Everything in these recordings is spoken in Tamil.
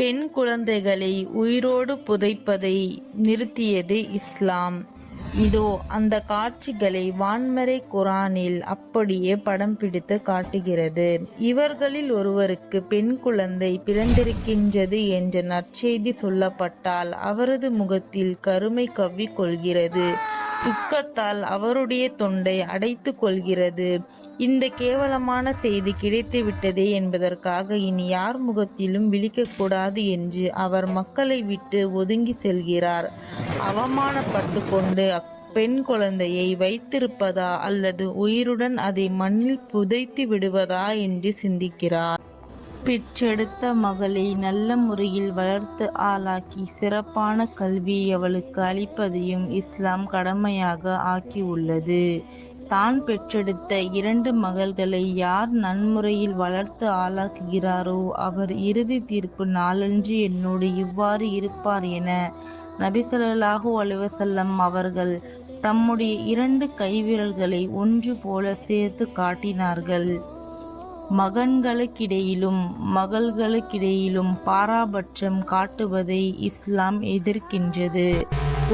பெண் குழந்தைகளை உயிரோடு புதைப்பதை நிறுத்தியது இஸ்லாம். இதோ அந்த காட்சிகளை வான்மறை குரானில் அப்படியே படம் பிடித்து காட்டுகிறது. இவர்களில் ஒருவருக்கு பெண் குழந்தை பிறந்திருக்கின்றது என்ற நற்செய்தி சொல்லப்பட்டால் அவரது முகத்தில் கருமை கவ்விக் கொள்கிறது. துக்கத்தால் அவருடைய தொண்டை அடைத்து கொள்கிறது. இந்த கேவலமான செய்தி கிடைத்துவிட்டதே என்பதற்காக இனி யார் முகத்திலும் விழிக்கக்கூடாது என்று அவர் மக்களை விட்டு ஒதுங்கி செல்கிறார். அவமானப்பட்டு கொண்டு பெண் குழந்தையை வைத்திருப்பதா அல்லது உயிருடன் அதை மண்ணில் புதைத்து விடுவதா என்று சிந்திக்கிறார். பெற்றெடுத்த மகளை நல்ல முறையில் வளர்த்து ஆளாக்கி சிறப்பான கல்வியை அவளுக்கு அளிப்பதையும் இஸ்லாம் கடமையாக ஆக்கியுள்ளது. தான் பெற்றெடுத்த 2 மகள்களை யார் நன்முறையில் வளர்த்து ஆளாக்குகிறாரோ அவர் இறுதி தீர்ப்பு நாளன்று என்னோடு இவ்வாறு இருப்பார் என நபி ஸல்லல்லாஹு அலைஹி வஸல்லம் அவர்கள் தம்முடைய 2 கைவிரல்களை ஒன்று போல சேர்த்து காட்டினார்கள். மகன்களுக்கிடையிலும் மகள்களுக்கிடையிலும் பாராபட்சம் காட்டுவதை இஸ்லாம் எதிர்க்கின்றது.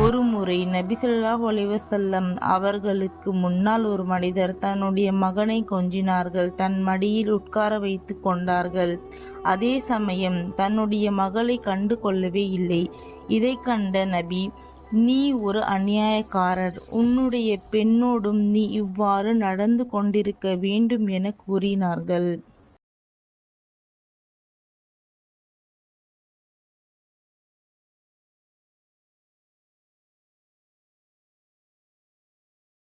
ஒருமுறை நபி ஸல்லல்லாஹு அலைஹி வஸல்லம் அவர்களுக்கு முன்னால் ஒரு மனிதர் தன்னுடைய மகனை கொஞ்சினார்கள். தன் மடியில் உட்கார வைத்து கொண்டார்கள். அதே சமயம் தன்னுடைய மகளை கண்டு கொள்ளவே இல்லை. இதை கண்ட நபி, நீ ஒரு அநியாயக்காரர், உன்னுடைய பெண்ணோடும் நீ இவ்வாறு நடந்து கொண்டிருக்க வேண்டும் என கூறினார்கள்.